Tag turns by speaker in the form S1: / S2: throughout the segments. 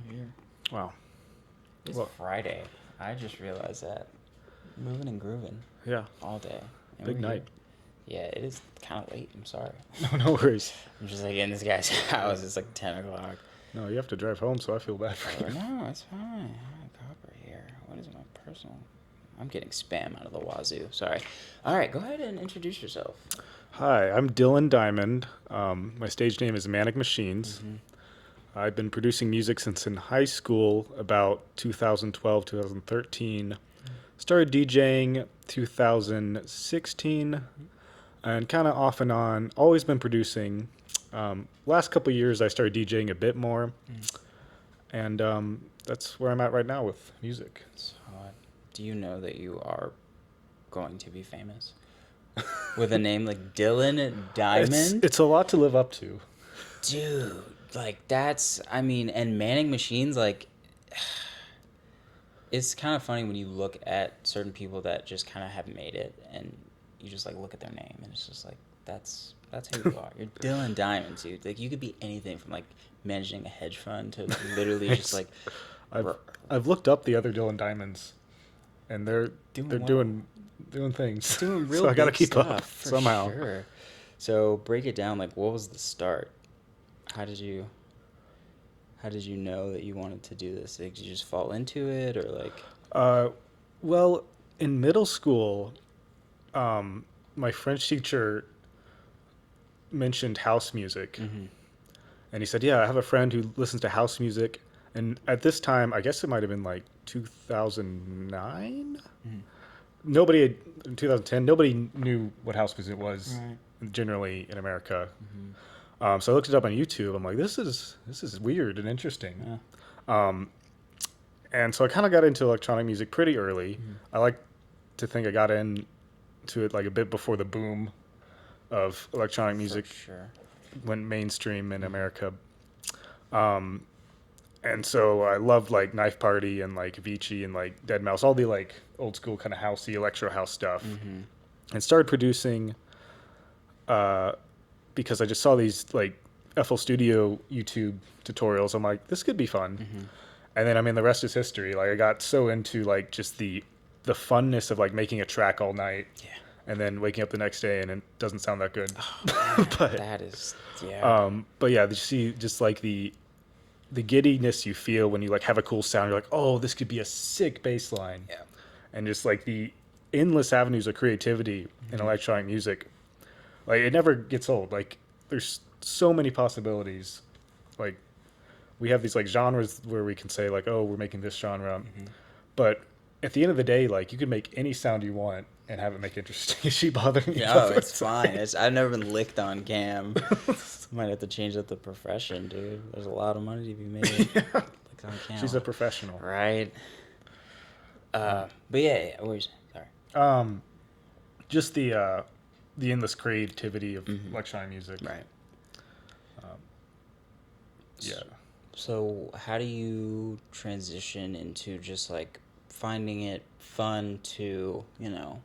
S1: here.
S2: Wow.
S1: It's Friday. I just realized that. Moving and grooving.
S2: Yeah.
S1: All day. And
S2: Big night.
S1: Yeah, it is kind of late. I'm sorry.
S2: No worries.
S1: I'm just like in this guy's house. It's like 10 o'clock.
S2: No, you have to drive home, so I feel bad for you.
S1: No, it's fine. I have a copper here. What is my personal? I'm getting spam out of the wazoo. Sorry. All right, go ahead and introduce yourself.
S2: Hi, I'm Dylan Diamond. My stage name is Manic Machines.
S1: Mm-hmm.
S2: I've been producing music since in high school, about 2012, 2013. Started DJing 2016, and kind of off and on. Always been producing. Last couple years, I started DJing a bit more, and that's where I'm at right now with music.
S1: So, do you know that you are going to be famous with a name like Dylan Diamond?
S2: It's a lot to live up to.
S1: Dude, like that's, I mean, and Manning Machines, like, it's kind of funny when you look at certain people that just kind of have made it, and you just like look at their name, and it's just like that's who you are. You're Dylan Diamond, dude. Like you could be anything from like managing a hedge fund to literally just like.
S2: I've looked up the other Dylan Diamonds, and they're doing things.
S1: Doing real.
S2: So I gotta
S1: big
S2: keep
S1: stuff,
S2: up
S1: for
S2: somehow.
S1: Sure. So break it down. Like, what was the start? How did you know that you wanted to do this? Like, did you just fall into it, or like?
S2: Well, in middle school, my French teacher mentioned house music, and he said, "Yeah, I have a friend who listens to house music." And at this time, I guess it might have been like 2009. Nobody in 2010. Nobody knew what house music was generally in America. So I looked it up on YouTube. I'm like, this is weird and interesting. Yeah. And so I kind of got into electronic music pretty early. I like to think I got into it like a bit before the boom of electronic music went mainstream in America. And so I loved like Knife Party and like Avicii and like Dead Mouse, all the like old school kind of housey electro house stuff, and started producing because I just saw these like FL Studio YouTube tutorials. I'm like, this could be fun. And then I mean, the rest is history. Like I got so into like just the funness of like making a track all night, and then waking up the next day and it doesn't sound that good.
S1: Oh, man, but that is
S2: But yeah, you see just like the giddiness you feel when you like have a cool sound. You're like, oh, this could be a sick bass line.
S1: Yeah.
S2: And just like the endless avenues of creativity in electronic music. Like it never gets old. Like there's so many possibilities. Like we have these like genres where we can say like, oh, we're making this genre. But at the end of the day, like you can make any sound you want and have it make interesting. Is she bothering you?
S1: No, it's fine. I've never been licked on cam. Might have to change up the profession, dude. There's a lot of money to be made. Licked on cam.
S2: She's a professional,
S1: right? But yeah. What were you saying? Sorry.
S2: Just the endless creativity of electronic music,
S1: right?
S2: Yeah.
S1: So how do you transition into just like finding it fun to, you know,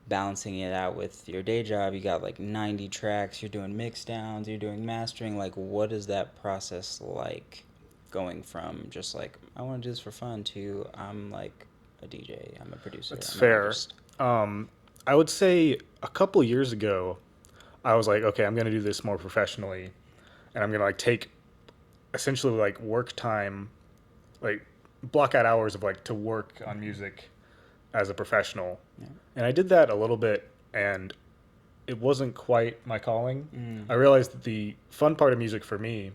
S1: balancing it out with your day job? You got like 90 tracks, you're doing mix downs, you're doing mastering. Like, what is that process like, going from just like, I want to do this for fun to I'm like a DJ, I'm a producer?
S2: That's fair. I would say a couple years ago, I was like, okay, I'm going to do this more professionally, and I'm going to like take essentially like work time, like block out hours of like to work on music as a professional. And I did that a little bit, and it wasn't quite my calling. I realized that the fun part of music for me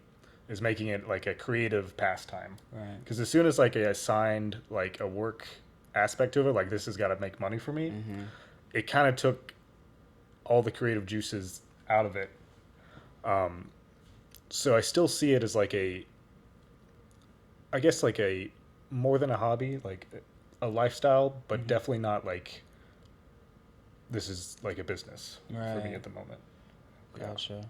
S2: is making it like a creative pastime.
S1: Right.
S2: Because as soon as like I assigned like a work aspect to it, like this has got to make money for me, it kind of took all the creative juices out of it. So I still see it as like I guess like a more than a hobby, like a lifestyle, but definitely not like this is like a business for me at the moment.
S1: Gotcha. Yeah.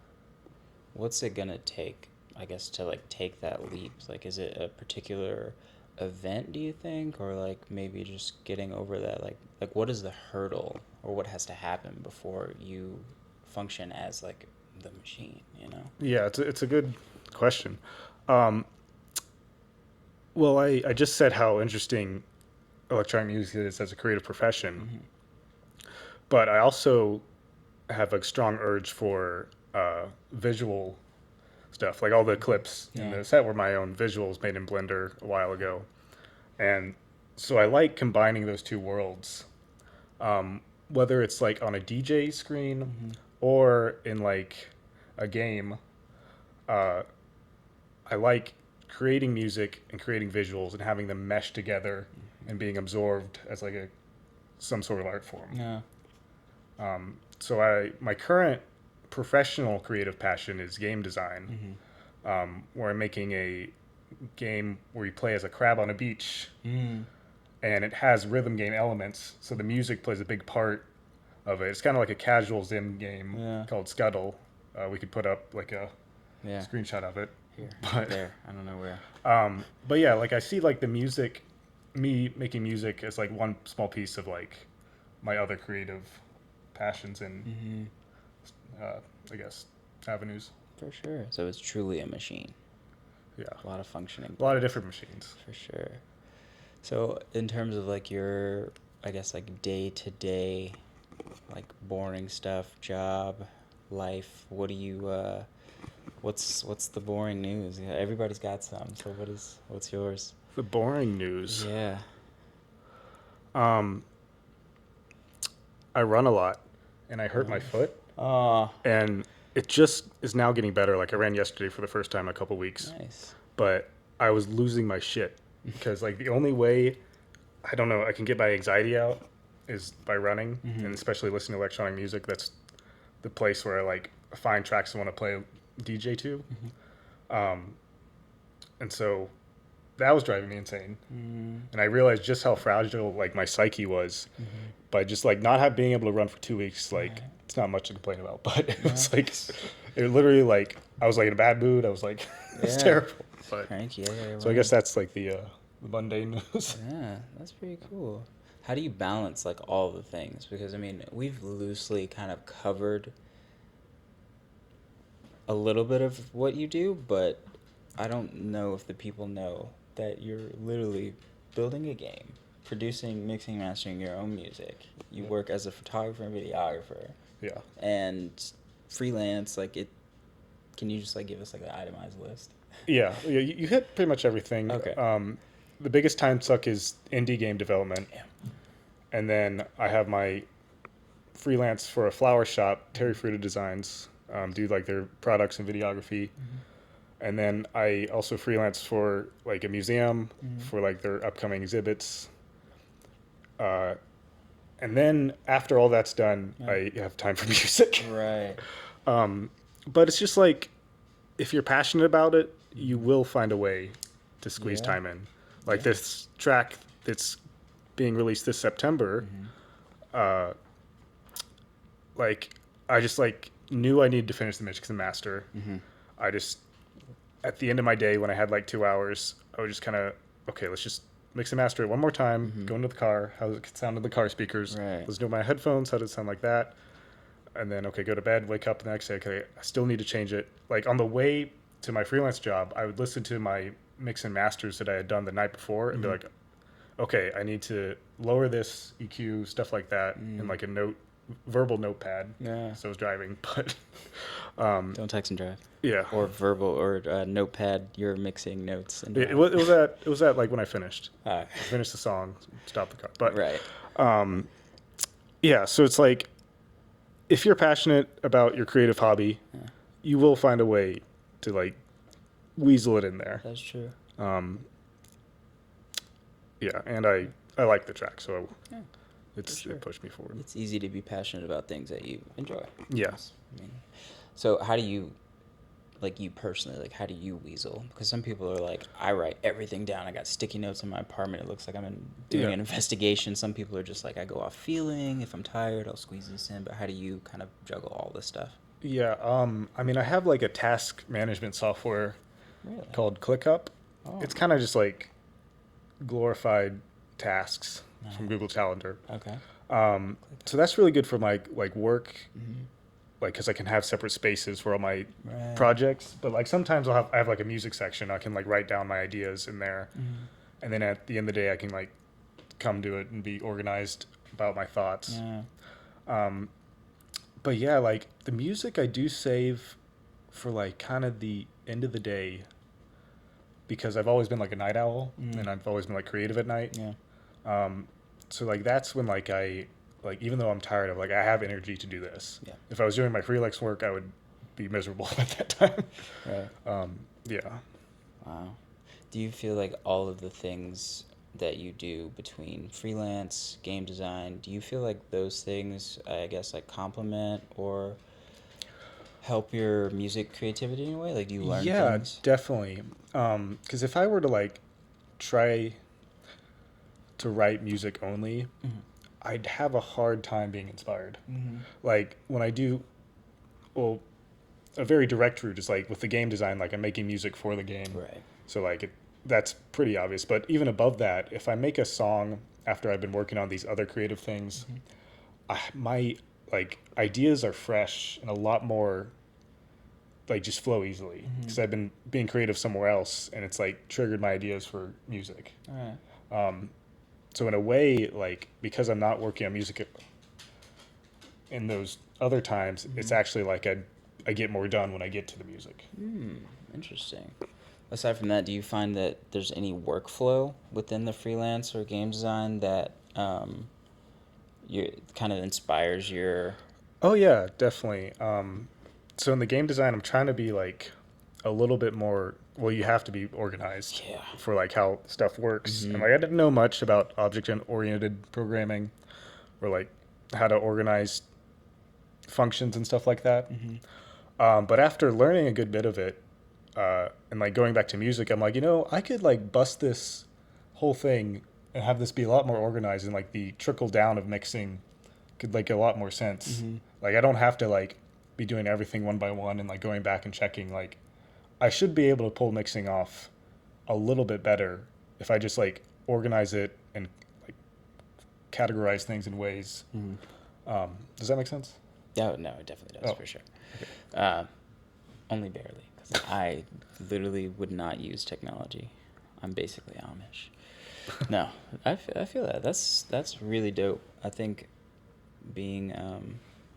S1: What's it gonna take, I guess, to like take that leap? Like, is it a particular event, do you think, or like maybe just getting over that? Like what is the hurdle, or what has to happen before you function as like the machine? You know?
S2: Yeah, it's a good question. Well, I just said how interesting electronic music is as a creative profession,
S1: Mm-hmm.
S2: but I also have a strong urge for visual stuff. Like all the clips in
S1: Yeah.
S2: the set were my own visuals made in Blender a while ago. And so I like combining those two worlds, whether it's like on a DJ screen
S1: Mm-hmm.
S2: or in like a game. Uh, I like creating music and creating visuals and having them mesh together and being absorbed as like a some sort of art form.
S1: Yeah.
S2: So my current professional creative passion is game design,
S1: Mm-hmm.
S2: where I'm making a game where you play as a crab on a beach,
S1: Mm.
S2: and it has rhythm game elements. So the music plays a big part of it. It's kind of like a casual Zim game
S1: Yeah.
S2: called Scuttle. We could put up like a
S1: Yeah.
S2: screenshot of it.
S1: Here.
S2: But
S1: There. I don't know where.
S2: but yeah, like I see like the music, me making music as like one small piece of like my other creative passions and
S1: Mm-hmm.
S2: I guess avenues.
S1: For sure. So it's truly a machine.
S2: Yeah,
S1: A lot of functioning
S2: a lot of
S1: parts.
S2: different machines.
S1: For sure. So in terms of like your, I guess like day to day, like boring stuff, job, life, what do you, what's the boring news? Yeah, everybody's got some. So what's yours?
S2: The boring news.
S1: Yeah.
S2: Um, I run a lot, and I hurt my foot,
S1: Oh,
S2: and it just is now getting better. Like I ran yesterday for the first time in a couple weeks,
S1: nice.
S2: but I was losing my shit because like the only way I don't know I can get my anxiety out is by running,
S1: Mm-hmm.
S2: and especially listening to electronic music. That's the place where I like find tracks I want to play DJ to, and so that was driving me insane.
S1: Mm-hmm.
S2: And I realized just how fragile like my psyche was by just like not have being able to run for 2 weeks. Like
S1: Right.
S2: it's not much to complain about, but it
S1: Yeah.
S2: was like it literally like I was like in a bad mood. I was like it's
S1: Yeah.
S2: terrible. But
S1: Cranky. Yeah,
S2: so I guess that's like the mundane news.
S1: Yeah, that's pretty cool. How do you balance like all the things? Because I mean, we've loosely kind of covered a little bit of what you do, but I don't know if the people know that you're literally building a game, producing, mixing, mastering your own music. You work as a photographer and videographer
S2: Yeah.
S1: and freelance. Like it, can you just like give us like an itemized list?
S2: Yeah. You hit pretty much everything.
S1: Okay.
S2: The biggest time suck is indie game development.
S1: Yeah.
S2: And then I have my freelance for a flower shop, Terry Fruited Designs, do like their products and videography. And then I also freelance for like a museum for like their upcoming exhibits. And then after all that's done,
S1: Yeah.
S2: I have time for music.
S1: Right.
S2: But it's just like if you're passionate about it, you will find a way to squeeze
S1: Yeah.
S2: time in. Like
S1: Yeah.
S2: this track that's being released this September, like I just like knew I needed to finish the mix and master. I just at the end of my day when I had like 2 hours, I was just kind of okay. Let's just mix and master it one more time. Go into the car. How does it sound in the car speakers?
S1: Right.
S2: Listen to my headphones. How does it sound like that? And then okay, go to bed. Wake up the next day. Okay, I still need to change it. Like on the way to my freelance job, I would listen to my mix and masters that I had done the night before and be like, okay, I need to lower this EQ, stuff like that, in like a verbal notepad.
S1: Yeah.
S2: So I was driving, but
S1: Don't text and drive.
S2: yeah.
S1: Or verbal or notepad. You're mixing notes and
S2: It was at like when I finished.
S1: Ah,
S2: I finished the song, stopped the car. But
S1: right.
S2: yeah, so it's like if you're passionate about your creative hobby, you will find a way to like weasel it in there.
S1: That's true.
S2: Yeah, and I like the track, so
S1: Yeah,
S2: it
S1: sure.
S2: pushed me forward.
S1: It's easy to be passionate about things that you enjoy.
S2: Yeah.
S1: I mean, so how do you, like you personally, like how do you weasel? Because some people are like, I write everything down. I got sticky notes in my apartment. It looks like doing
S2: Yeah.
S1: an investigation. Some people are just like, I go off feeling. If I'm tired, I'll squeeze this in. But how do you kind of juggle all this stuff?
S2: Yeah, I mean, I have like a task management software
S1: Really?
S2: called ClickUp.
S1: Oh.
S2: It's kind of just like glorified tasks from Google Calendar.
S1: Okay.
S2: So that's really good for my like work like because I can have separate spaces for all my
S1: Right.
S2: projects. But like sometimes I have like a music section. I can like write down my ideas in there, and then at the end of the day, I can like come to it and be organized about my thoughts.
S1: Yeah.
S2: But yeah, like the music I do save for like kind of the end of the day because I've always been like a night owl and I've always been like creative at night.
S1: Yeah.
S2: So like that's when like I like even though I'm tired of like I have energy to do this.
S1: Yeah.
S2: If I was doing my freelance work, I would be miserable at that time.
S1: Right.
S2: Yeah.
S1: Wow. Do you feel like all of the things that you do between freelance, game design, do you feel like those things, I guess, like complement or help your music creativity in a way? Like, do you learn
S2: Yeah,
S1: things?
S2: definitely. Because if I were to like try to write music only, I'd have a hard time being inspired. Like when I do, well, a very direct route is like with the game design, like I'm making music for the game.
S1: Right.
S2: So like that's pretty obvious. But even above that, if I make a song after I've been working on these other creative things, my like ideas are fresh and a lot more like just flow easily because I've been being creative somewhere else and it's like triggered my ideas for music.
S1: All right.
S2: So in a way, like because I'm not working on music in those other times, it's actually like I get more done when I get to the music.
S1: Interesting. Aside from that, do you find that there's any workflow within the freelance or game design that you kind of inspires your?
S2: Oh yeah, definitely. So in the game design, I'm trying to be like a little bit more. Well, you have to be organized
S1: Yeah.
S2: for like how stuff works. And like I didn't know much about object-oriented programming or like how to organize functions and stuff like that. But after learning a good bit of it, and like going back to music, I'm like, I could like bust this whole thing and have this be a lot more organized and like the trickle down of mixing could like a lot more sense. Like I don't have to like be doing everything one by one and like going back and checking. Like I should be able to pull mixing off a little bit better if I just like organize it and like categorize things in ways. Does that make sense?
S1: Yeah, no, it definitely does
S2: Oh,
S1: for sure.
S2: okay.
S1: Only barely, because I literally would not use technology. I'm basically Amish. No, I feel that. That's really dope. I think being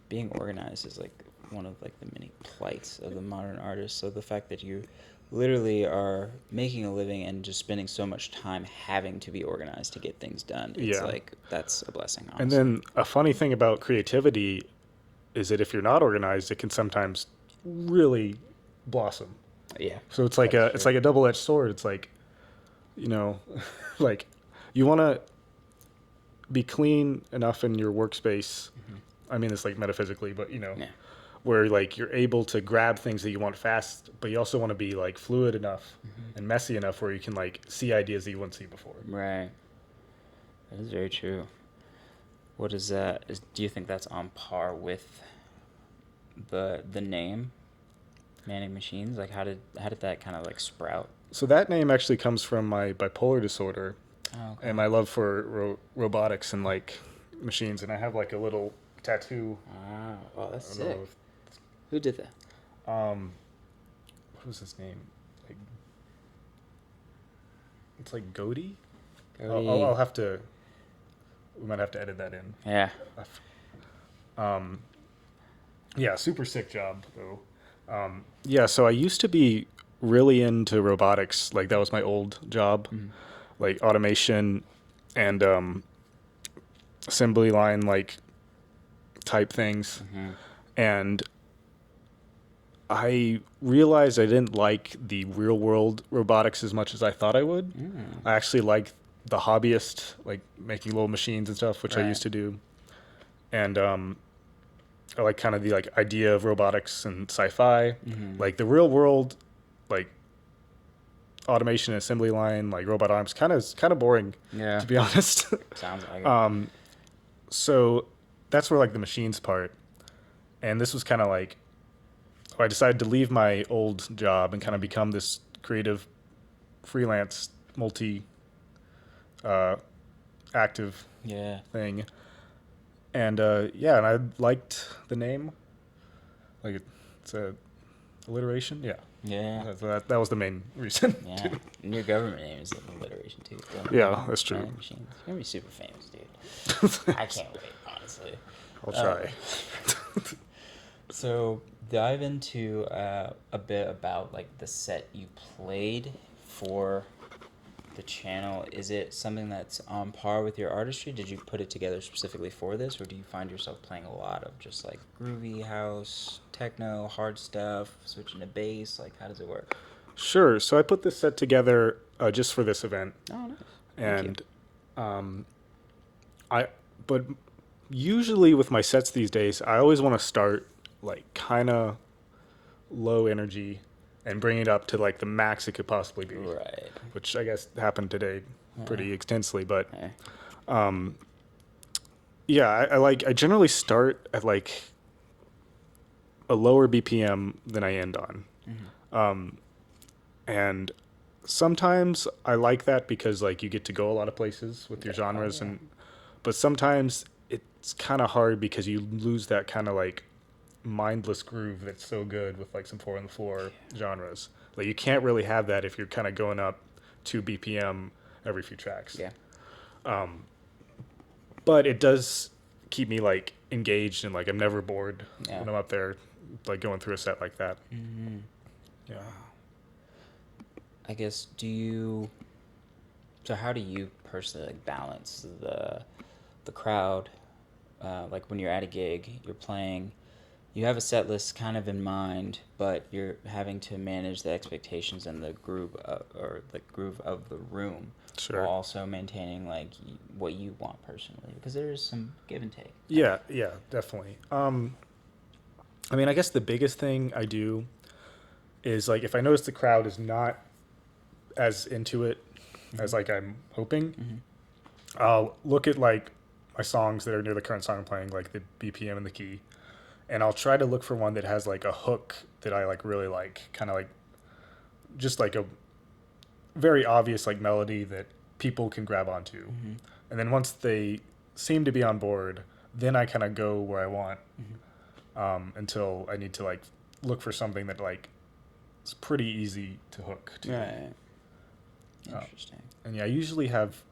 S1: being organized is like one of like the many plights of the modern artist. So the fact that you literally are making a living and just spending so much time having to be organized to get things done, it's
S2: Yeah.
S1: like that's a blessing,
S2: And
S1: honestly.
S2: then a funny thing about creativity is that if you're not organized, it can sometimes really blossom.
S1: Yeah,
S2: So it's like
S1: that's
S2: it's
S1: true.
S2: like a double-edged sword. It's like, like you want to be clean enough in your workspace. I mean this like metaphysically, but
S1: Yeah.
S2: where like you're able to grab things that you want fast, but you also want to be like fluid enough and messy enough where you can like see ideas that you wouldn't see before.
S1: Right. That is very true. What is that? Do you think that's on par with the name Manic Machines? Like how did that kind of like sprout?
S2: So that name actually comes from my bipolar disorder
S1: Oh,
S2: and
S1: okay.
S2: my love for robotics and like machines. And I have like a little tattoo.
S1: Ah, oh, that's
S2: I don't know
S1: sick. Who did that?
S2: what was his name? Like it's like Goaty.
S1: Cody.
S2: I'll have to. We might have to edit that in.
S1: Yeah.
S2: Um, yeah, super sick job though. Yeah, so I used to be really into robotics. Like that was my old job, like automation and assembly line like type things. And I realized I didn't like the real world robotics as much as I thought I would. I actually like the hobbyist, like making little machines and stuff, which I used
S1: Right.
S2: to do. And I like kind of the like idea of robotics and sci-fi, like the real world, like automation and assembly line, like robot arms, kind of boring,
S1: Yeah.
S2: to be honest.
S1: Sounds like it.
S2: So that's where like the machines part, and this was kind of like I decided to leave my old job and kind of become this creative freelance multi active
S1: Yeah.
S2: thing. And yeah, and I liked the name. Like it's a alliteration. Yeah.
S1: Yeah.
S2: That was the main reason.
S1: Yeah. And your government name is alliteration too. So,
S2: Yeah, that's true.
S1: Manic machines. You're gonna be super famous, dude. I can't wait, honestly.
S2: I'll try.
S1: So dive into a bit about like the set you played for the channel. Is it something that's on par with your artistry? Did you put it together specifically for this, or do you find yourself playing a lot of just like groovy house, techno, hard stuff, switching to bass? Like, how does it work?
S2: Sure. So I put this set together just for this event,
S1: Oh, nice.
S2: and I but usually with my sets these days, I always want to start like kind of low energy and bring it up to like the max it could possibly be.
S1: Right.
S2: Which I guess happened today pretty extensively, but
S1: Hey.
S2: yeah, I generally start at like a lower BPM than I end on. And sometimes I like that because like you get to go a lot of places with your genres, and but sometimes it's kind of hard because you lose that kind of like mindless groove that's so good with like some 4 on the floor genres. Like you can't really have that if you're kind of going up 2 BPM every few tracks.
S1: Yeah.
S2: But it does keep me like engaged, and like I'm never bored when I'm up there like going through a set like that. Yeah.
S1: I guess so how do you personally like balance the crowd, like when you're at a gig, you're playing, you have a set list kind of in mind, but you're having to manage the expectations and the groove or the groove of the room,
S2: Sure.
S1: while also maintaining like what you want personally, because there is some give and take.
S2: Yeah, definitely. I mean, I guess the biggest thing I do is like if I notice the crowd is not as into it as like I'm hoping, I'll look at like my songs that are near the current song I'm playing, like the BPM and the key, and I'll try to look for one that has like a hook that I like really like, kind of like just like a very obvious like melody that people can grab onto. And then once they seem to be on board, then I kind of go where I want, until I need to like look for something that like it's pretty easy to hook to.
S1: Right. Interesting.
S2: And yeah, I usually have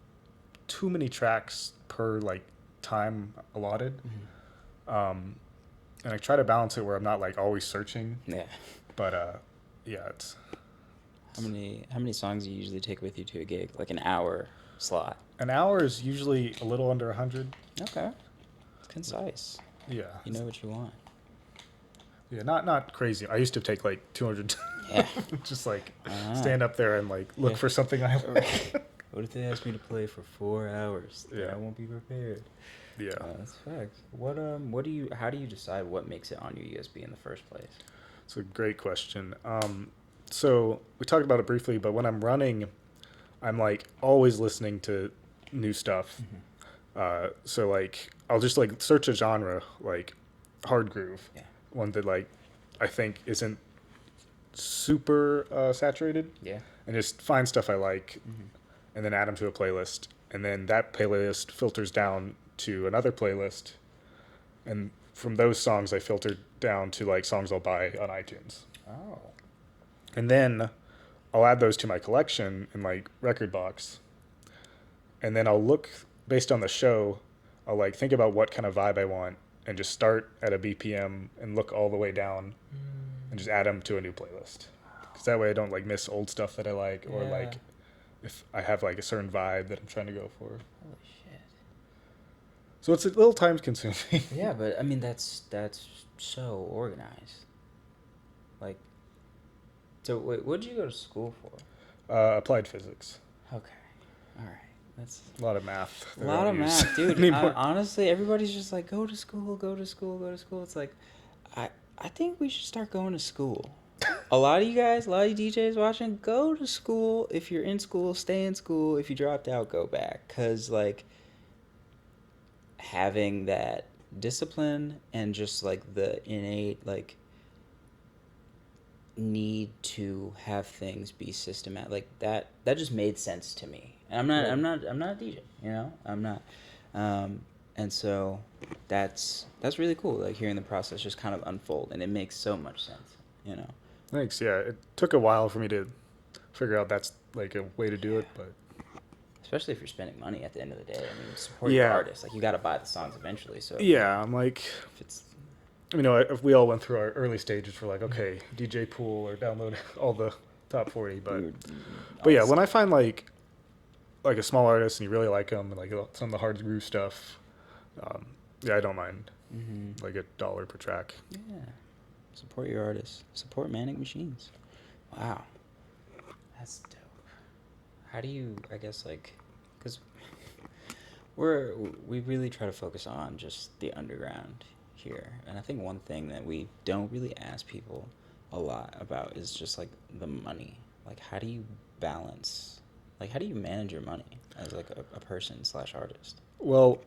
S2: too many tracks per like time allotted. And I try to balance it where I'm not like always searching.
S1: Yeah.
S2: But yeah, it's
S1: How many songs do you usually take with you to a gig? Like an hour slot?
S2: an hour is usually a little under 100.
S1: Okay. It's concise.
S2: Yeah.
S1: You know what you want.
S2: Yeah, not crazy. I used to take like 200.
S1: Yeah.
S2: Just like stand up there and like look for something I like.
S1: What if they ask me to play for 4 hours? Then
S2: Yeah.
S1: I won't be prepared.
S2: Yeah.
S1: That's facts. How do you decide what makes it on your USB in the first place?
S2: It's a great question. So we talked about it briefly, but when I'm running, I'm like always listening to new stuff. So like I'll just like search a genre like hard groove, one that like I think isn't super saturated, and just find stuff I like, and then add them to a playlist, and then that playlist filters down to another playlist, and from those songs I filter down to like songs I'll buy on iTunes.
S1: Oh.
S2: And then I'll add those to my collection in my record box. And then I'll look based on the show, I'll like think about what kind of vibe I want and just start at a BPM and look all the way down and just add them to a new playlist. Because that way I don't like miss old stuff that I like, or like if I have like a certain vibe that I'm trying to go for.
S1: Holy shit.
S2: So it's a little time consuming.
S1: Yeah, but I mean that's so organized. Like, so wait, what did you go to school for?
S2: Applied physics.
S1: Okay, all right, that's
S2: A lot of math.
S1: a lot of math, dude. Honestly, everybody's just like, go to school, go to school, go to school. It's like, I think we should start going to school. A lot of you guys, a lot of you DJs watching, go to school. If you're in school, stay in school. If you dropped out, go back. Because, like, having that discipline and just, like, the innate, like, need to have things be systematic, like, that just made sense to me. And I'm not a DJ, you know? I'm not. And so that's really cool, like hearing the process just kind of unfold, and it makes so much sense, you know.
S2: Thanks. Yeah, it took a while for me to figure out that's like a way to do
S1: Yeah.
S2: it, but
S1: Especially if you're spending money at the end of the day. I mean, support your
S2: yeah,
S1: artists. Like, you got to buy the songs eventually. So
S2: yeah. I'm like,
S1: if it's
S2: if we all went through our early stages, we're like, okay, DJ pool or download all the top 40,
S1: we
S2: but
S1: were
S2: but
S1: all
S2: yeah,
S1: this
S2: when I
S1: stuff.
S2: find like a small artist and you really like them, like some of the hard groove stuff, um, yeah, I don't mind
S1: Mm-hmm.
S2: like $1 per track.
S1: Yeah. Support your artists. Support Manic Machines. Wow. That's dope. How do you, I guess, like, because we really try to focus on just the underground here, and I think one thing that we don't really ask people a lot about is just like the money. Like, how do you balance? Like, how do you manage your money as like a person slash artist?
S2: Well,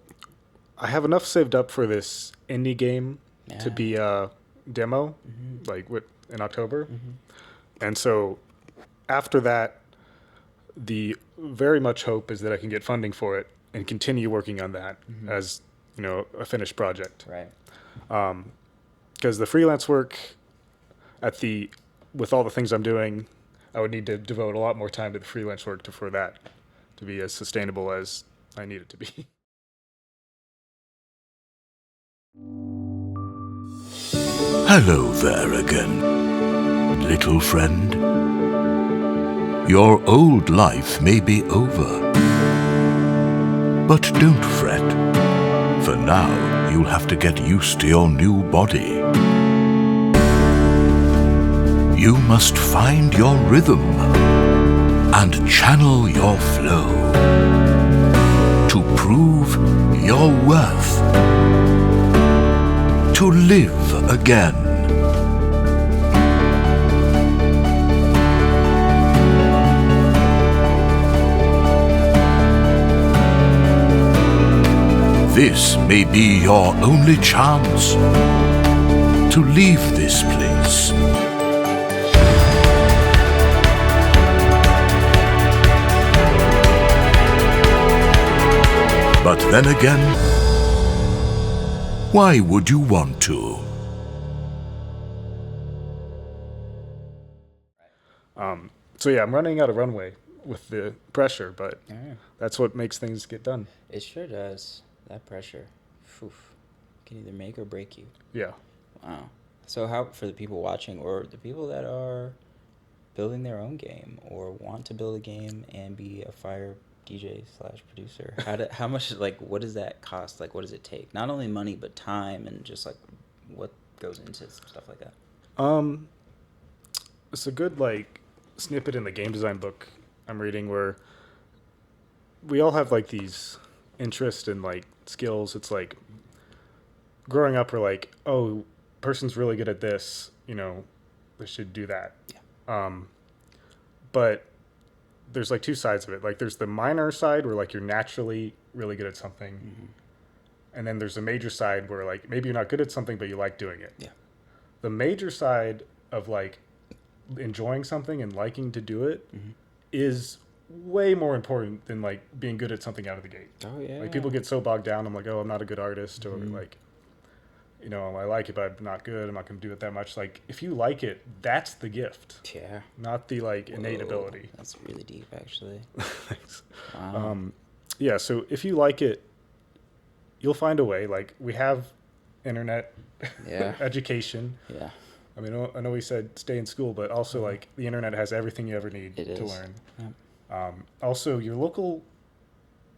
S2: I have enough saved up for this indie game to
S1: Yeah.
S2: be a demo,
S1: Mm-hmm.
S2: like in October,
S1: Mm-hmm.
S2: and so after that, the very much hope is that I can get funding for it and continue working on that
S1: Mm-hmm.
S2: as a finished project.
S1: Right.
S2: Because the freelance work at the with all the things I'm doing, I would need to devote a lot more time to the freelance work for that to be as sustainable as I need it to be.
S3: Hello there again, little friend. Your old life may be over, but don't fret. For now, you'll have to get used to your new body. You must find your rhythm and channel your flow to prove your worth, to live again. This may be your only chance to leave this place. But then again, why would you want to?
S2: So yeah, I'm running out of runway with the pressure, but
S1: Yeah.
S2: that's what makes things get done.
S1: It sure does. That pressure, phew, can either make or break you.
S2: Yeah.
S1: Wow. So how, for the people watching or the people that are building their own game or want to build a game and be a fire DJ slash producer, how much, like, what does that cost? Like, what does it take? Not only money but time and just like what goes into stuff like that.
S2: Um, it's a good like snippet in the game design book I'm reading where we all have like these interests and like skills. It's like growing up, we're like, oh, person's really good at this, they should do that.
S1: Yeah.
S2: But there's like two sides of it. Like there's the minor side where like you're naturally really good at something,
S1: Mm-hmm.
S2: and then there's the major side where like maybe you're not good at something but you like doing it.
S1: Yeah.
S2: The major side of like enjoying something and liking to do it
S1: Mm-hmm.
S2: is way more important than like being good at something out of the gate.
S1: Oh yeah.
S2: Like people get so bogged down. I'm like, oh, I'm not a good artist, or
S1: Mhm.
S2: like, I like it, but I'm not good. I'm not going to do it that much. Like, if you like it, that's the gift,
S1: Yeah.
S2: not the like innate
S1: Whoa,
S2: ability.
S1: That's really deep, actually.
S2: Thanks.
S1: Wow.
S2: Yeah. So if you like it, you'll find a way. Like we have internet
S1: Yeah.
S2: education.
S1: Yeah.
S2: I mean, I know we said stay in school, but also like the internet has everything you ever need
S1: It
S2: to
S1: is.
S2: learn.
S1: Yep.
S2: Also, your local,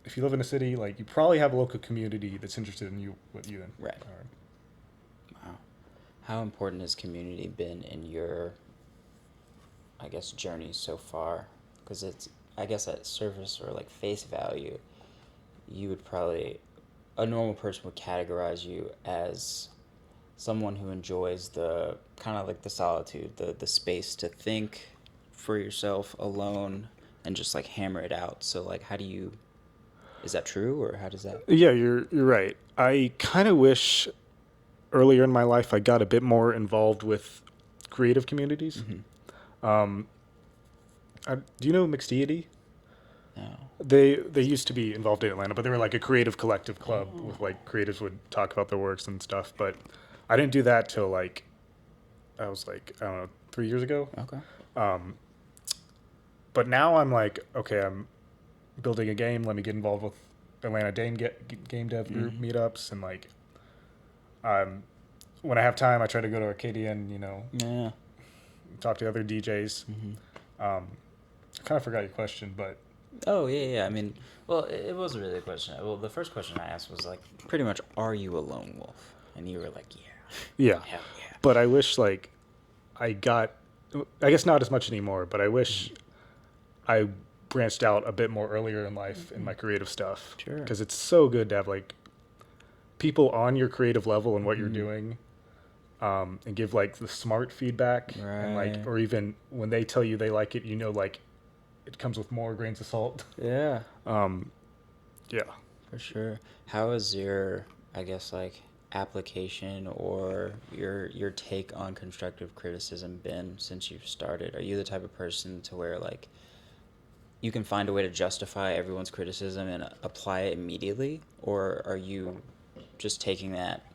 S2: if you live in a city, like you probably have a local community that's interested in what you
S1: Right.
S2: are.
S1: Wow. How important has community been in your, I guess, journey so far? Because it's, I guess, at surface or like face value, you would probably, a normal person would categorize you as someone who enjoys the kind of like the solitude, the space to think for yourself alone and just like hammer it out. So like, how do you, is that true or how does that?
S2: Yeah, you're right. I kind of wish earlier in my life I got a bit more involved with creative communities.
S1: Mm-hmm.
S2: Do you know mixed deity?
S1: No.
S2: They used to be involved in Atlanta, but they were like a creative collective club with like creatives would talk about their works and stuff. But I didn't do that till like I was like I don't know 3 years ago.
S1: Okay.
S2: But now I'm like okay, I'm building a game. Let me get involved with Atlanta game dev group meetups and like when I have time, I try to go to Arcadia and
S1: Yeah.
S2: talk to other DJs. I kind of forgot your question, but
S1: Oh, yeah. I mean, well, it wasn't really a question. Well, the first question I asked was like, pretty much, are you a lone wolf? And you were like,
S2: yeah.
S1: hell yeah.
S2: But I wish like I guess not as much anymore, but I wish I branched out a bit more earlier in life in my creative stuff.
S1: Sure.
S2: Because it's so good to have like people on your creative level and what you're doing, and give like the smart feedback and like,
S1: Right.
S2: or even when they tell you they like it, like it comes with more grains of salt.
S1: Yeah.
S2: Yeah.
S1: For sure. How has your, I guess, like, application or your take on constructive criticism been since you've started? Are you the type of person to where, like, you can find a way to justify everyone's criticism and apply it immediately? Or are you just taking that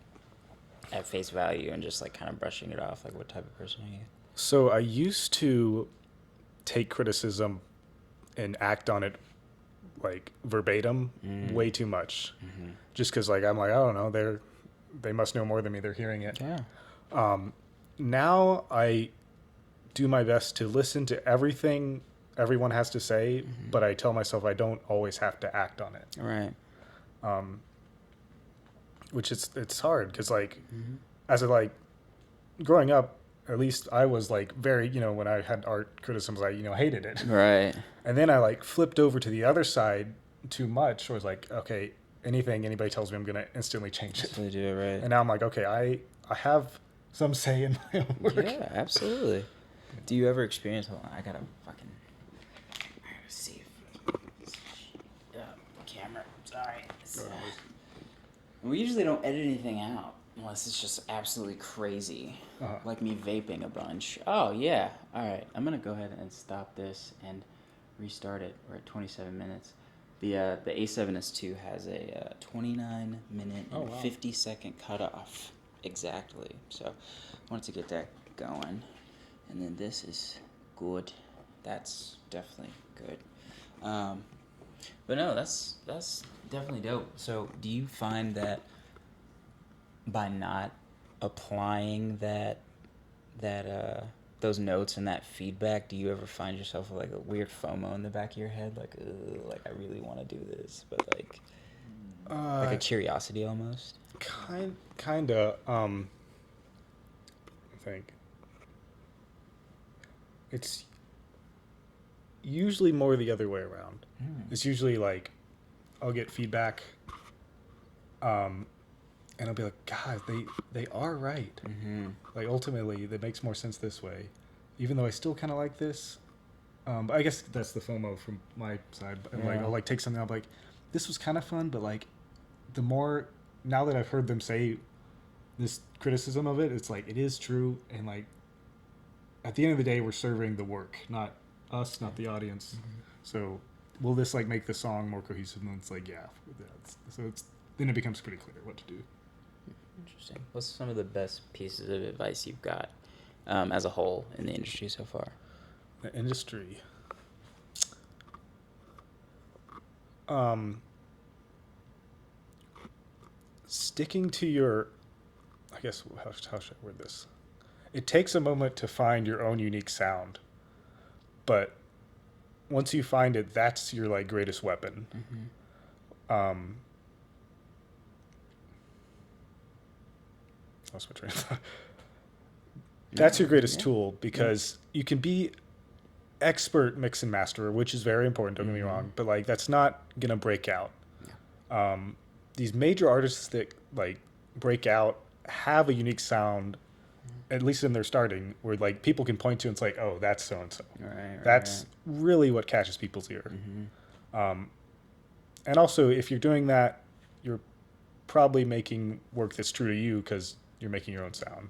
S1: at face value and just, like, kind of brushing it off? Like, what type of person are you?
S2: So I used to take criticism and act on it like verbatim way too much, just because like I'm like I don't know they must know more than me, they're hearing it.
S1: Yeah.
S2: Now I do my best to listen to everything everyone has to say, but I tell myself I don't always have to act on it,
S1: Right.
S2: which it's hard because like as a like growing up, at least I was like very when I had art criticisms I hated it.
S1: Right.
S2: And then I like flipped over to the other side too much, or was like, okay, anything anybody tells me, I'm gonna instantly change it.
S1: They do it right.
S2: And now I'm like, okay, I have some say in my own work.
S1: Yeah, absolutely. Do you ever experience? Hold on, I gotta see. Camera. Sorry. We usually don't edit anything out unless it's just absolutely crazy, like me vaping a bunch. Oh yeah. All right, I'm gonna go ahead and stop this and restart it. We're at 27 minutes. The A7S2 has a 29-minute and 50-second cutoff exactly. So I wanted to get that going, and then this is good. That's definitely good. But no, that's definitely dope. So do you find that by not applying those notes and that feedback, do you ever find yourself with like a weird FOMO in the back of your head, like I really want to do this, but like a curiosity almost?
S2: Kinda. I think it's usually more the other way around. It's usually like I'll get feedback, and I'll be like, God, they are right. Like ultimately, it makes more sense this way, even though I still kind of like this. But I guess that's the FOMO from my side. And like I'll like take something, I'll be like, this was kind of fun, but like the more now that I've heard them say this criticism of it, it's like it is true, and like at the end of the day, we're serving the work, not us, not the audience. So will this like make the song more cohesive? And it's like so it's then it becomes pretty clear what to do.
S1: Interesting. What's some of the best pieces of advice you've got as a whole in the industry so far?
S2: The industry. Sticking to your, I guess, how should I word this? It takes a moment to find your own unique sound, but once you find it, that's your like greatest weapon. Lost my train of thought. That's your greatest tool because you can be expert mix and master, which is very important. Don't get me wrong, but like that's not gonna break out. These major artists that like break out have a unique sound, at least in their starting, where like people can point to and it's like, oh, that's so and so. That's really what catches people's ear. And also, if you're doing that, you're probably making work that's true to you because you're making your own sound.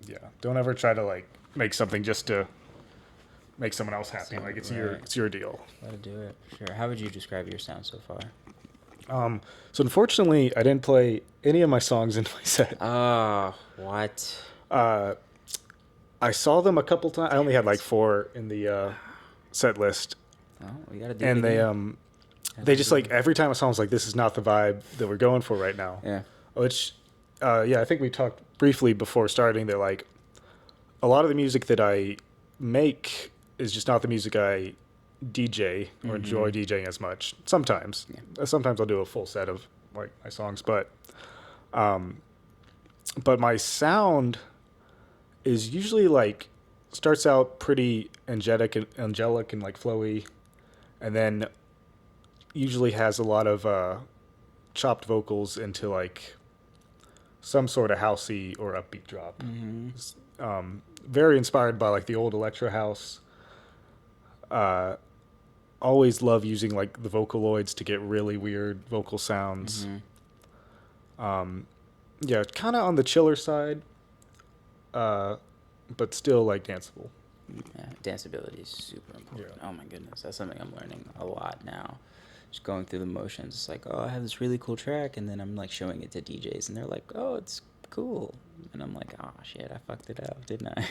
S2: Yeah, don't ever try to like make something just to make someone else happy.
S1: So,
S2: Like it's
S1: right.
S2: your deal.
S1: Gotta do it. Sure. How would you describe your sound so far?
S2: So unfortunately, I didn't play any of my songs in my set.
S1: Oh, what?
S2: I saw them a couple times. I only had like
S1: It.
S2: 4 in the set list,
S1: Oh, we gotta do it
S2: and
S1: again.
S2: they just like every time I saw, I was like, "This is not the vibe that we're going for right now."
S1: Yeah.
S2: Which, yeah, I think we talked briefly before starting that like a lot of the music that I make is just not the music I DJ or enjoy DJing as much. Sometimes, sometimes I'll do a full set of like my songs, but my sound is usually like starts out pretty angelic and like flowy, and then usually has a lot of chopped vocals into like some sort of housey or upbeat drop. Very inspired by like the old electro house. Always love using like the Vocaloids to get really weird vocal sounds. Yeah, kind of on the chiller side, but still like danceable.
S1: Yeah, danceability is super important.
S2: Yeah.
S1: Oh my goodness, that's something I'm learning a lot now. Just going through the motions. It's like, oh, I have this really cool track, and then I'm like showing it to DJs, and they're like, oh, it's cool, and I'm like, oh shit, I fucked it up, didn't I?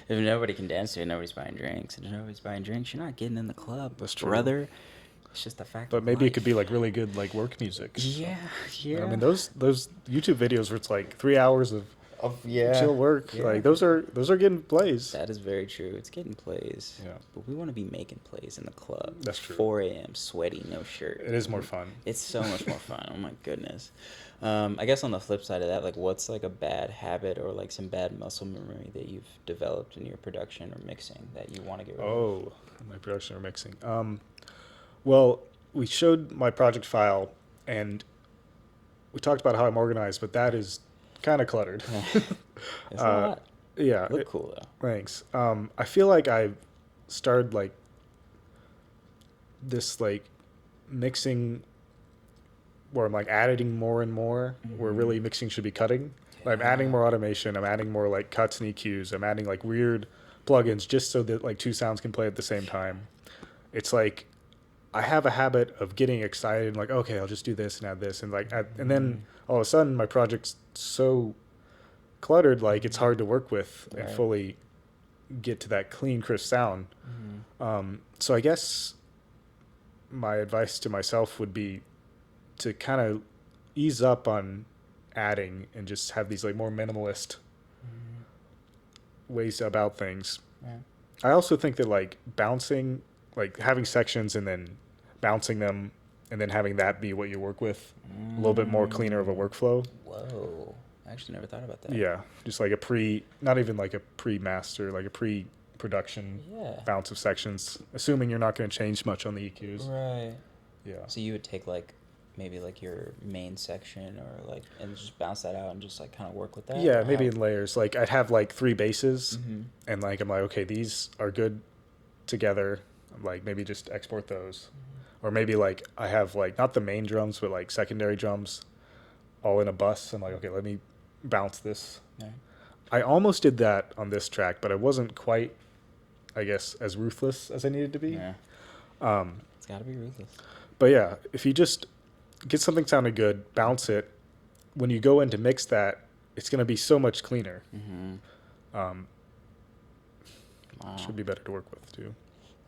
S1: If nobody can dance to it, nobody's buying drinks, and if nobody's buying drinks, you're not getting in the club.
S2: That's true,
S1: brother. It's just a fact.
S2: But
S1: of
S2: maybe it
S1: life.
S2: could be like really good like work music.
S1: Yeah, yeah.
S2: I mean those YouTube videos where it's like 3 hours of
S1: yeah,
S2: chill work,
S1: yeah.
S2: like those are getting plays.
S1: That is very true. It's getting plays.
S2: Yeah.
S1: But we want to be making plays in the club.
S2: That's true.
S1: 4 a.m. sweaty, no shirt.
S2: It is more fun.
S1: It's so much more fun. Oh my goodness. I guess on the flip side of that, like what's like a bad habit or like some bad muscle memory that you've developed in your production or mixing that you want to get rid of?
S2: Oh, my production or mixing. Well, we showed my project file and we talked about how I'm organized, but that is kind of cluttered.
S1: It's a lot.
S2: Yeah.
S1: Look cool though.
S2: Thanks. I feel like I've started like this like mixing where I'm like adding more and more where really mixing should be cutting. Like, I'm adding more automation. I'm adding more like cuts and EQs. I'm adding like weird plugins just so that like 2 sounds can play at the same time. It's like I have a habit of getting excited and like, okay, I'll just do this and add this and like and then all of a sudden my project's so cluttered like it's hard to work with and fully get to that clean, crisp sound. So I guess my advice to myself would be to kind of ease up on adding and just have these like more minimalist ways about things. I also think that like bouncing, like having sections and then bouncing them and then having that be what you work with, a little bit more cleaner of a workflow.
S1: Whoa. I actually never thought about that.
S2: Yeah, just like not even like a pre-master, like a pre-production bounce of sections, assuming you're not going to change much on the EQs.
S1: Right.
S2: Yeah.
S1: So you would take like maybe like your main section or like and just bounce that out and just like kind of work with that?
S2: Yeah,
S1: or
S2: maybe
S1: how?
S2: in layers. Like I'd have like 3 basses and like I'm like, okay, these are good together. I'm like maybe just export those. Or maybe like I have like not the main drums but like secondary drums all in a bus. I'm like, okay, let me bounce this.
S1: Yeah.
S2: I almost did that on this track, but I wasn't quite, I guess, as ruthless as I needed to be.
S1: Yeah. It's got to be ruthless.
S2: But yeah, if you just get something sounding good, bounce it, when you go in to mix that, it's going to be so much cleaner.
S1: Wow.
S2: Should be better to work with, too.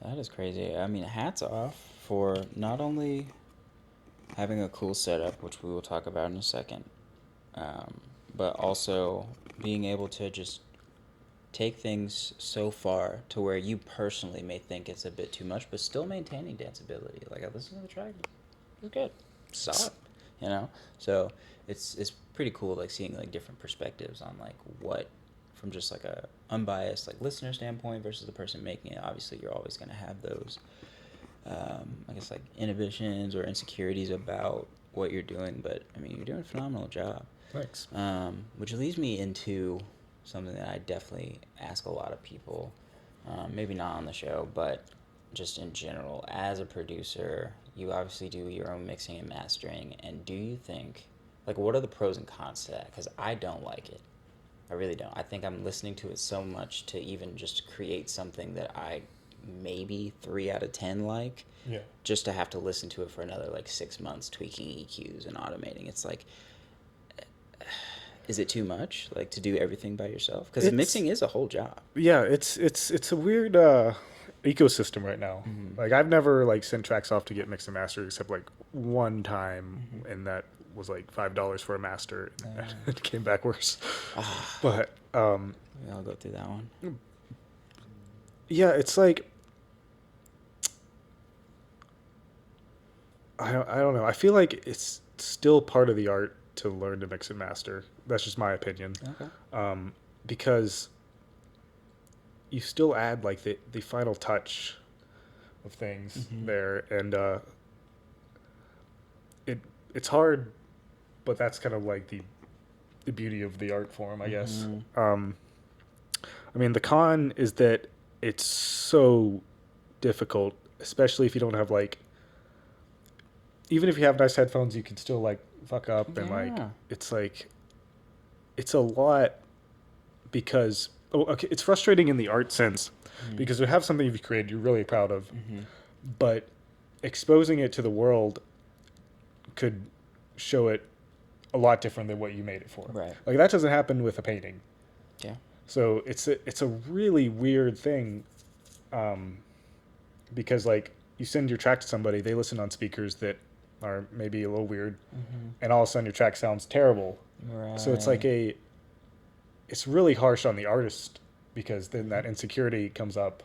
S1: That is crazy. I mean, hats off for not only having a cool setup, which we will talk about in a second, but also being able to just take things so far to where you personally may think it's a bit too much, but still maintaining danceability. Like, I listened to the track, it's good, solid, you know? So it's pretty cool, like, seeing, like, different perspectives on, like, what, from just, like, a unbiased, like, listener standpoint versus the person making it. Obviously, you're always going to have those, I guess, like, inhibitions or insecurities about what you're doing, but, I mean, you're doing a phenomenal job.
S2: Thanks.
S1: Which leads me into something that I definitely ask a lot of people, maybe not on the show, but just in general. As a producer, you obviously do your own mixing and mastering, and do you think, like, what are the pros and cons to that? Because I don't like it. I really don't. I think I'm listening to it so much to even just create something that I maybe 3 out of 10 like,
S2: Yeah.
S1: just to have to listen to it for another like 6 months, tweaking EQs and automating. It's like, is it too much, like, to do everything by yourself? Because mixing is a whole job.
S2: Yeah, it's a weird ecosystem right now. Like I've never like sent tracks off to get mixed and mastered except like one time, and that was like $5 for a master. And it came back worse. But
S1: We all go through that one.
S2: yeah, it's like I don't know. I feel like it's still part of the art to learn to mix and master. That's just my opinion.
S1: Okay.
S2: Because you still add like the final touch of things there, and it's hard, but that's kind of like the beauty of the art form, I guess. I mean, the con is that it's so difficult, especially if you don't have like, even if you have nice headphones, you can still like fuck up, and like it's a lot because it's frustrating in the art sense because you have something you've created you're really proud of, but exposing it to the world could show it a lot different than what you made it for.
S1: Right.
S2: Like that doesn't happen with a painting.
S1: Yeah.
S2: So it's a really weird thing, because like you send your track to somebody, they listen on speakers that are maybe a little weird, and all of a sudden your track sounds terrible.
S1: Right.
S2: So it's like it's really harsh on the artist because then that insecurity comes up.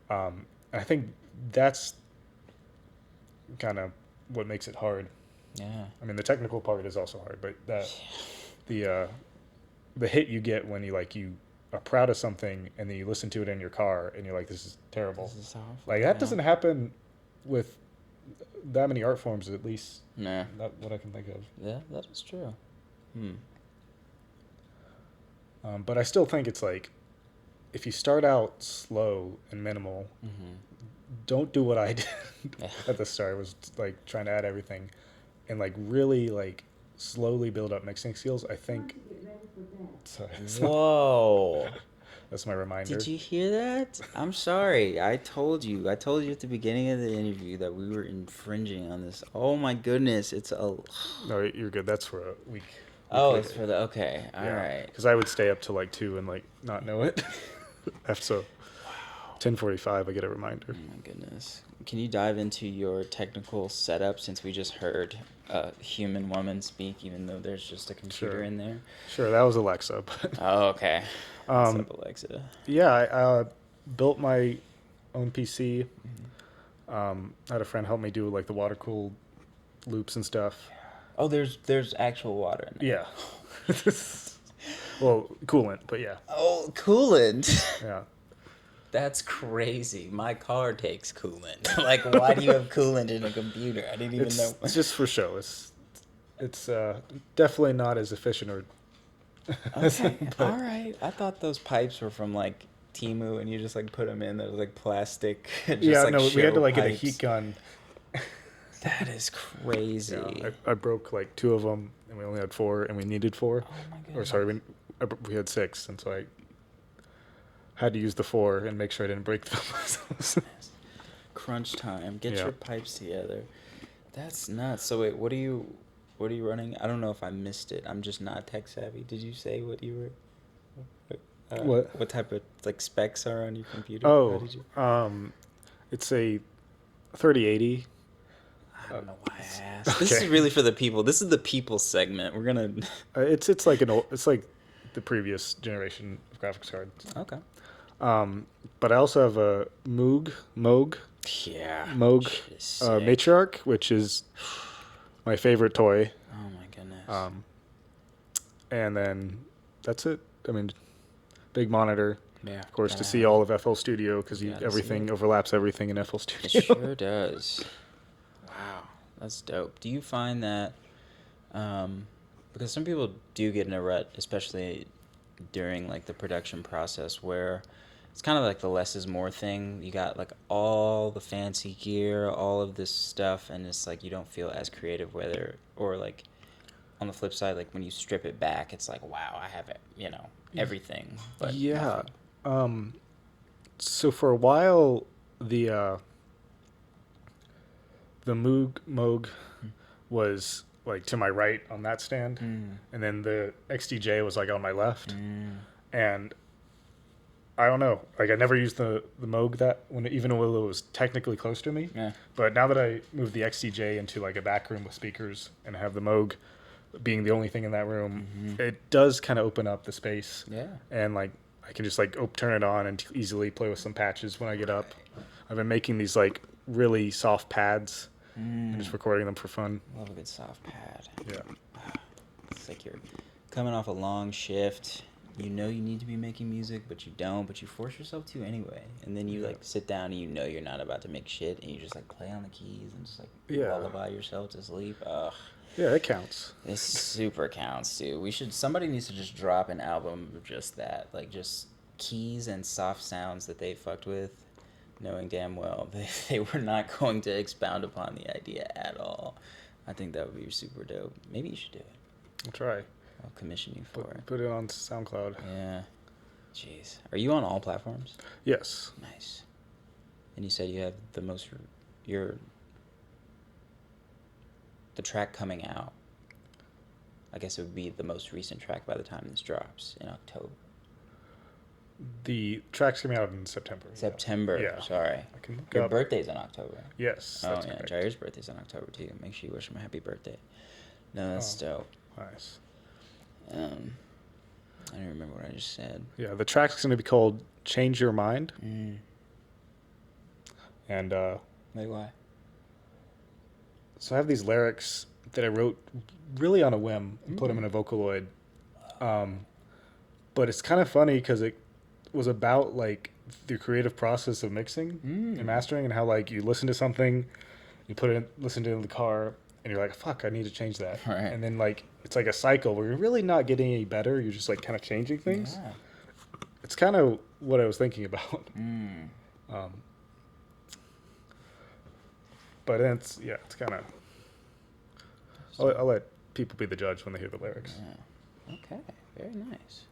S2: I think that's kind of what makes it hard.
S1: Yeah.
S2: I mean, the technical part is also hard, but the hit you get when you are proud of something and then you listen to it in your car and you're like, this is terrible.
S1: This is awful.
S2: Like that doesn't happen with that many art forms, at least.
S1: Nah.
S2: Not what I can think of.
S1: Yeah, that is true.
S2: But I still think it's like, if you start out slow and minimal, don't do what I did at the start. Was like trying to add everything, and like really like slowly build up mixing skills. I think. Sorry,
S1: Whoa.
S2: that's my reminder.
S1: Did you hear that? I'm sorry. I told you at the beginning of the interview that we were infringing on this. Oh my goodness. It's a...
S2: No, you're good. That's for a week.
S1: Oh, it's for the... Okay. All right.
S2: Because I would stay up till like 2 and like not know it. So 10:45, I get a reminder.
S1: Oh my goodness. Can you dive into your technical setup, since we just heard a human woman speak, even though there's just a computer in there?
S2: Sure, that was Alexa. But
S1: Oh, okay. What's up, Alexa?
S2: yeah, I built my own PC. I had a friend help me do like the water cooled loops and stuff.
S1: Oh, there's actual water in there.
S2: Yeah. Well, coolant, but yeah.
S1: Oh, coolant.
S2: Yeah.
S1: That's crazy. My car takes coolant. Like, why do you have coolant in a computer? I didn't even know.
S2: It's just for show. It's definitely not as efficient or.
S1: Okay, all right. I thought those pipes were from like Temu, and you just like put them in. That was like plastic. Just,
S2: Yeah,
S1: like,
S2: no, we had to like get a
S1: pipes.
S2: heat gun.
S1: That is crazy.
S2: Yeah, I broke like 2 of them, and we only had 4, and we needed 4.
S1: Oh my goodness.
S2: Or sorry, we had 6, and so I had to use the 4 and make sure I didn't break them.
S1: Crunch time. Get
S2: Yeah.
S1: your pipes together. That's nuts. So wait, what are you running? I don't know if I missed it. I'm just not tech savvy. Did you say what you were? What type of like specs are on your computer?
S2: Oh,
S1: How did you...
S2: it's a 3080.
S1: I don't know why I asked. This is really for the people. This is the people segment. We're gonna.
S2: It's like it's like the previous generation of graphics cards.
S1: Okay.
S2: But I also have a Moog
S1: Yeah.
S2: Moog
S1: shit is sick.
S2: Matriarch, which is my favorite toy.
S1: Oh my goodness.
S2: And then that's it. I mean, big monitor.
S1: Yeah.
S2: Of course, to see all of FL Studio, because
S1: gotta see
S2: everything overlaps everything in FL
S1: It
S2: Studio.
S1: sure does. Wow, that's dope. Do you find that, because some people do get in a rut, especially during like the production process, where it's kind of like the less is more thing. You got like all the fancy gear, all of this stuff, and it's like you don't feel as creative, or like on the flip side, like when you strip it back, it's like, wow, I have it, everything. But
S2: Yeah. So for a while, the uh, the Moog was like to my right on that stand, and then the XDJ was like on my left, and I don't know. Like I never used the Moog that when even though it was technically close to me.
S1: Yeah.
S2: But now that I moved the XDJ into like a back room with speakers and have the Moog being the only thing in that room, it does kind of open up the space.
S1: Yeah.
S2: And like I can just like turn it on and easily play with some patches when I get up. I've been making these like really soft pads and just recording them for fun.
S1: Love a good soft pad.
S2: Yeah.
S1: It's like you're coming off a long shift. You know you need to be making music, but you don't. But you force yourself to anyway. And then you like sit down and you know you're not about to make shit, and you just like play on the keys and just like lullaby yourself to sleep. Ugh.
S2: Yeah, it counts.
S1: This super counts, dude. Somebody needs to just drop an album of just that. Like, just keys and soft sounds that they fucked with, knowing damn well they were not going to expound upon the idea at all. I think that would be super dope. Maybe you should do it.
S2: I'll try.
S1: I'll commission you for it.
S2: Put it on SoundCloud.
S1: Yeah. Jeez. Are you on all platforms?
S2: Yes.
S1: Nice. And you said you have the track coming out. I guess it would be the most recent track by the time this drops in October.
S2: The track's coming out in September.
S1: September.
S2: Yeah.
S1: Sorry.
S2: I can look
S1: Your
S2: up.
S1: birthday's in October.
S2: Yes.
S1: Oh,
S2: That's
S1: yeah.
S2: correct.
S1: Jair's birthday's in October, too. Make sure you wish him a happy birthday. No, that's dope.
S2: Nice.
S1: I don't remember what I just said.
S2: Yeah, the track's going to be called Change Your Mind. And
S1: Wait, why?
S2: so I have these lyrics that I wrote really on a whim and put them in a Vocaloid. But it's kind of funny because it was about like the creative process of mixing and mastering, and how like you listen to something, you listen to it in the car, and you're like, fuck, I need to change that.
S1: Right.
S2: And then like it's like a cycle where you're really not getting any better. You're just like kind of changing things.
S1: Yeah.
S2: It's kind of what I was thinking about. But it's kind of. I'll let people be the judge when they hear the lyrics.
S1: Yeah. Okay. Very nice.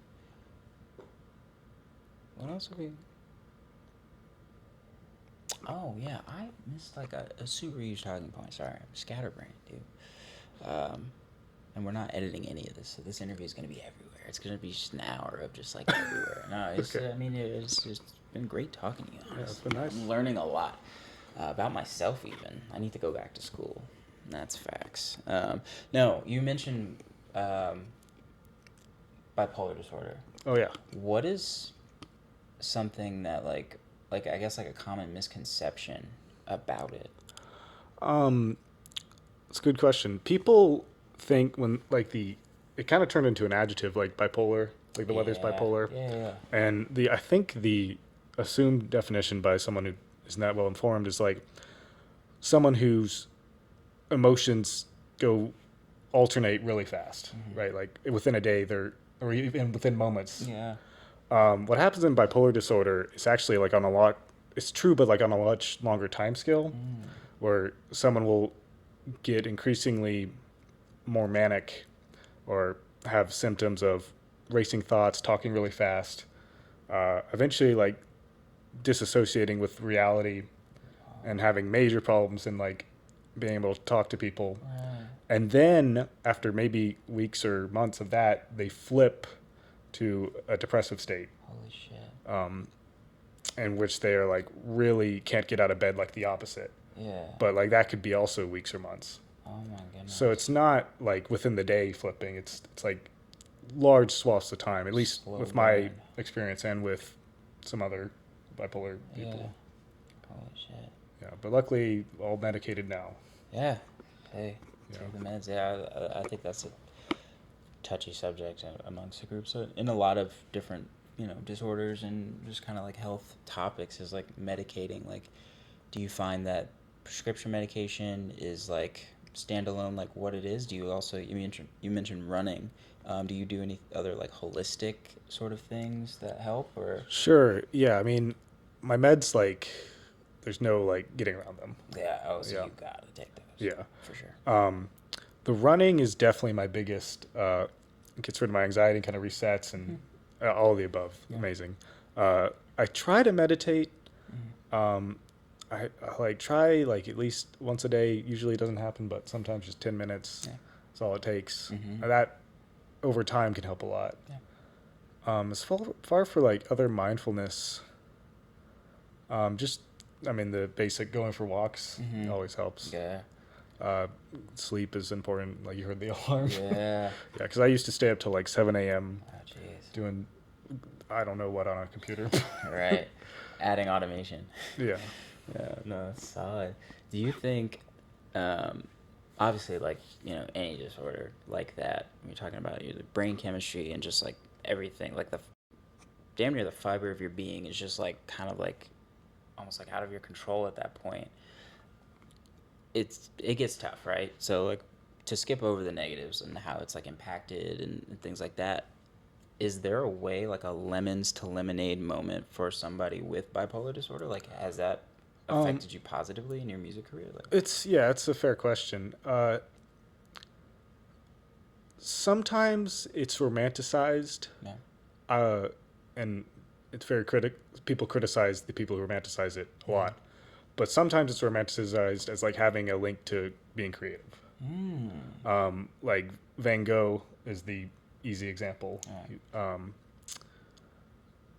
S1: What else have we... Oh, yeah. I missed like a super huge talking point. Sorry. I'm scatterbrained, dude. And we're not editing any of this, so this interview is going to be everywhere. It's going to be just an hour of just like everywhere. No, it's,
S2: Okay.
S1: I mean, it's just been great talking to you, honestly.
S2: Yeah, it's been nice.
S1: I'm learning a lot about myself, even. I need to go back to school. That's facts. No, you mentioned bipolar disorder.
S2: Oh yeah.
S1: What is something that like I guess like a common misconception about it?
S2: It's a good question. People think when like it kind of turned into an adjective, like bipolar, like the weather's bipolar.
S1: Yeah.
S2: And I think the assumed definition by someone who isn't that well informed is like someone whose emotions alternate really fast, right? Like within a day, or even within moments.
S1: Yeah.
S2: What happens in bipolar disorder is actually like it's true, but like on a much longer time scale, where someone will get increasingly more manic or have symptoms of racing thoughts, talking really fast, eventually like disassociating with reality and having major problems in like being able to talk to people. And then after maybe weeks or months of that, they flip to a depressive state.
S1: Holy shit.
S2: In which they are like really can't get out of bed, like the opposite.
S1: Yeah.
S2: But like that could be also weeks or months.
S1: Oh my goodness.
S2: So it's not like within the day flipping. It's like large swaths of time, at least
S1: Slow
S2: with my
S1: burn.
S2: experience and with some other bipolar
S1: Yeah.
S2: people.
S1: Holy shit.
S2: Yeah, but luckily all medicated now.
S1: Yeah. Hey,
S2: Yeah.
S1: take the meds. Yeah, I think that's a touchy subject amongst the group. So in a lot of different, disorders and just kind of like health topics is like medicating. Like, do you find that prescription medication is like standalone, like what it is? Do you also, you mentioned running. Do you do any other like holistic sort of things that help, or?
S2: Sure. Yeah. I mean, my meds, like, there's no like getting around them.
S1: Yeah. Oh, so
S2: Yeah.
S1: you gotta take those.
S2: Yeah.
S1: For sure.
S2: The running is definitely my biggest. It gets rid of my anxiety and kind of resets and all of the above.
S1: Yeah.
S2: Amazing. I try to meditate.
S1: Mm-hmm.
S2: I like try like at least once a day. Usually it doesn't happen, but sometimes just 10 minutes.
S1: Yeah.
S2: That's all it takes.
S1: Mm-hmm.
S2: And that over time can help a lot.
S1: Yeah.
S2: As far for like other mindfulness, just I mean the basic going for walks
S1: Mm-hmm.
S2: always helps.
S1: Yeah.
S2: Uh, Sleep is important. Like you heard the alarm.
S1: Yeah.
S2: Yeah, because I used to stay up till like 7 a.m.
S1: Oh, jeez.
S2: doing I don't know what on a computer.
S1: Right. Adding automation.
S2: Yeah.
S1: Yeah, no, that's solid. Do you think, obviously, like, any disorder like that, when you're talking about the brain chemistry and just, like, everything, like, damn near the fiber of your being is just, like, kind of, like, almost, like, out of your control at that point. It gets tough, right? So, like, to skip over the negatives and how it's, like, impacted and things like that, is there a way, like, a lemons to lemonade moment for somebody with bipolar disorder? Like, has that affected you positively in your music career? Like,
S2: It's a fair question. Sometimes it's romanticized,
S1: yeah.
S2: and it's very people criticize the people who romanticize it a lot, but sometimes it's romanticized as like having a link to being creative. Like Van Gogh is the easy example.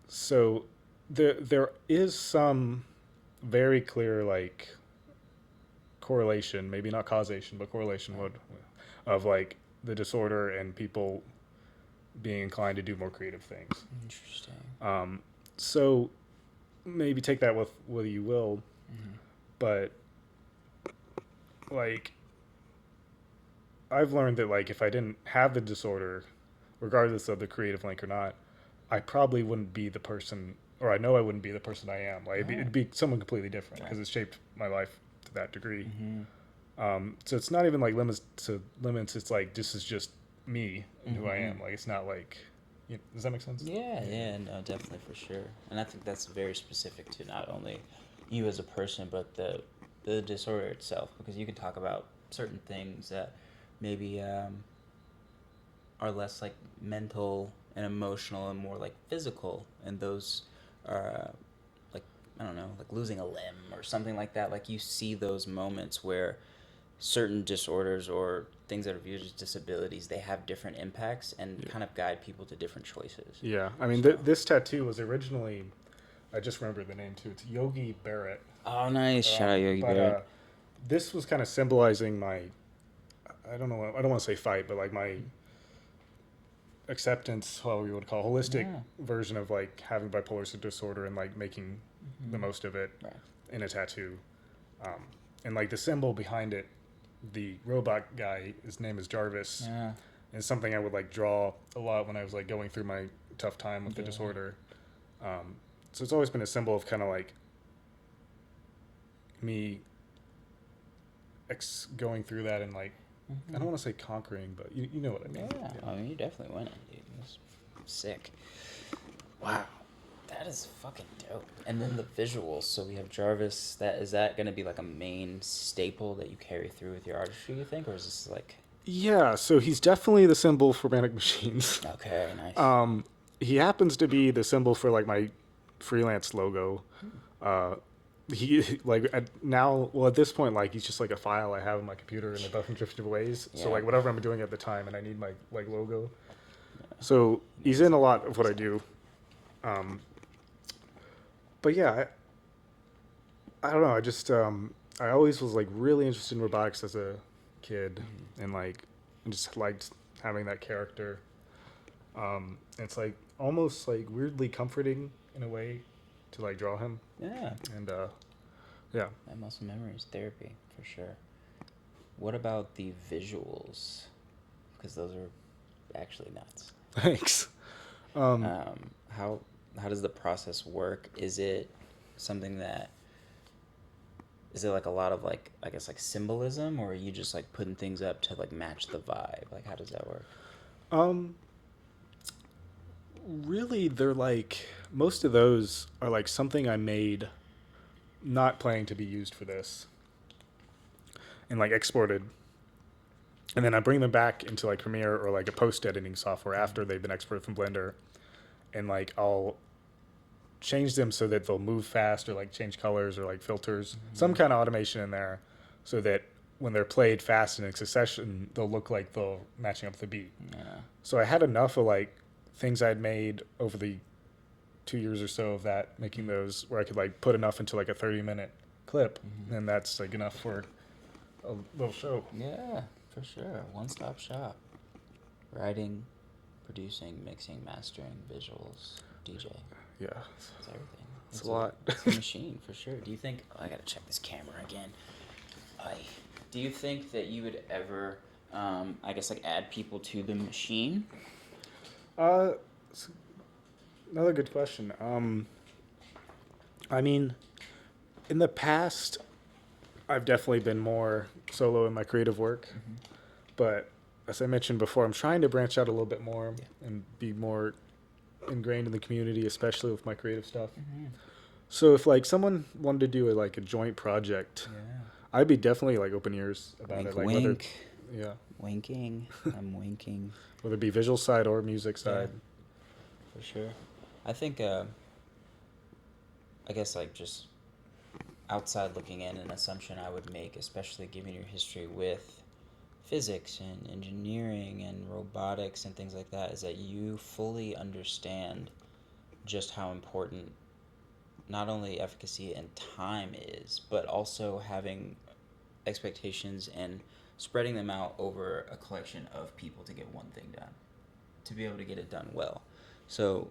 S2: So there is some very clear like correlation, maybe not causation, but correlation of like the disorder and people being inclined to do more creative things.
S1: Interesting.
S2: So maybe take that with what you will, but like I've learned that like if I didn't have the disorder, regardless of the creative link or not, I probably wouldn't be the person, or I know I wouldn't be the person I am. Like it'd be someone completely different because it shaped my life to that degree. So it's not even like limits. It's like this is just me and who I am. Like it's not like. Does that make sense?
S1: Yeah, no, definitely for sure. And I think that's very specific to not only you as a person, but the disorder itself, because you can talk about certain things that maybe are less like mental and emotional and more like physical, and those are like, I don't know, like losing a limb or something like that. Like you see those moments where certain disorders or things that are viewed as disabilities, they have different impacts and kind of guide people to different choices.
S2: Yeah, I mean, this tattoo was originally, I just remember the name too. It's Yogi Barrett.
S1: Oh, nice! Shout out Yogi Barrett.
S2: This was kind of symbolizing my, I don't want to say fight, but like my acceptance, what we would call holistic version of like having bipolar disorder and like making the most of it in a tattoo, and like the symbol behind it. The robot guy, his name is Jarvis.
S1: Yeah.
S2: And something I would like draw a lot when I was like going through my tough time with the disorder. So it's always been a symbol of kind of like me going through that and like, I don't want to say conquering, but you know what I mean.
S1: Yeah. I mean, you definitely went it, dude. It was sick. Wow. That is fucking dope. And then the visuals. So we have Jarvis. Is that going to be like a main staple that you carry through with your artistry, you think? Or is this like...
S2: Yeah, so he's definitely the symbol for Manic Machines.
S1: Okay, nice.
S2: He happens to be the symbol for like my freelance logo. He like at this point, like he's just like a file I have on my computer in a bunch of different ways. So like whatever I'm doing at the time and I need my like logo. So he's in a lot of what I do. But yeah, I don't know. I just I always was like really interested in robotics as a kid, and like just liked having that character. It's like almost like weirdly comforting in a way to like draw him.
S1: Yeah.
S2: And yeah.
S1: That muscle memory is therapy for sure. What about the visuals? Because those are actually nuts.
S2: Thanks.
S1: How does the process work? Is it something that, is it like a lot of like, I guess like symbolism, or are you just like putting things up to like match the vibe? Like how does that work?
S2: Really, they're like, most of those are like something I made not planning to be used for this and like exported. And then I bring them back into like Premiere or like a post editing software after they've been exported from Blender. And like I'll change them so that they'll move fast or like change colors or like filters, some kind of automation in there so that when they're played fast and in succession, they'll look like they're matching up the beat.
S1: Yeah.
S2: So I had enough of like things I'd made over the 2 years or so of that, making those where I could like put enough into like a 30-minute clip, and that's like enough for a little show.
S1: Yeah, for sure. One-stop shop. Writing, producing, mixing, mastering, visuals, DJ.
S2: Yeah,
S1: It's everything.
S2: it's a lot.
S1: It's a machine, for sure. Do you think... Oh, I gotta check this camera again. Do you think that you would ever, I guess, like, add people to the machine?
S2: It's another good question. I mean, in the past, I've definitely been more solo in my creative work, but as I mentioned before, I'm trying to branch out a little bit more and be more ingrained in the community, especially with my creative stuff. So if like someone wanted to do a joint project, I'd be definitely like open ears about
S1: Wink,
S2: it. Like
S1: wink.
S2: whether,
S1: Winking. I'm winking.
S2: whether it be visual side or music side.
S1: For sure. I think, I guess, like, just outside looking in, an assumption I would make, especially given your history with physics and engineering and robotics and things like that, is that you fully understand just how important not only efficacy and time is, but also having expectations and spreading them out over a collection of people to get one thing done, to be able to get it done well. So,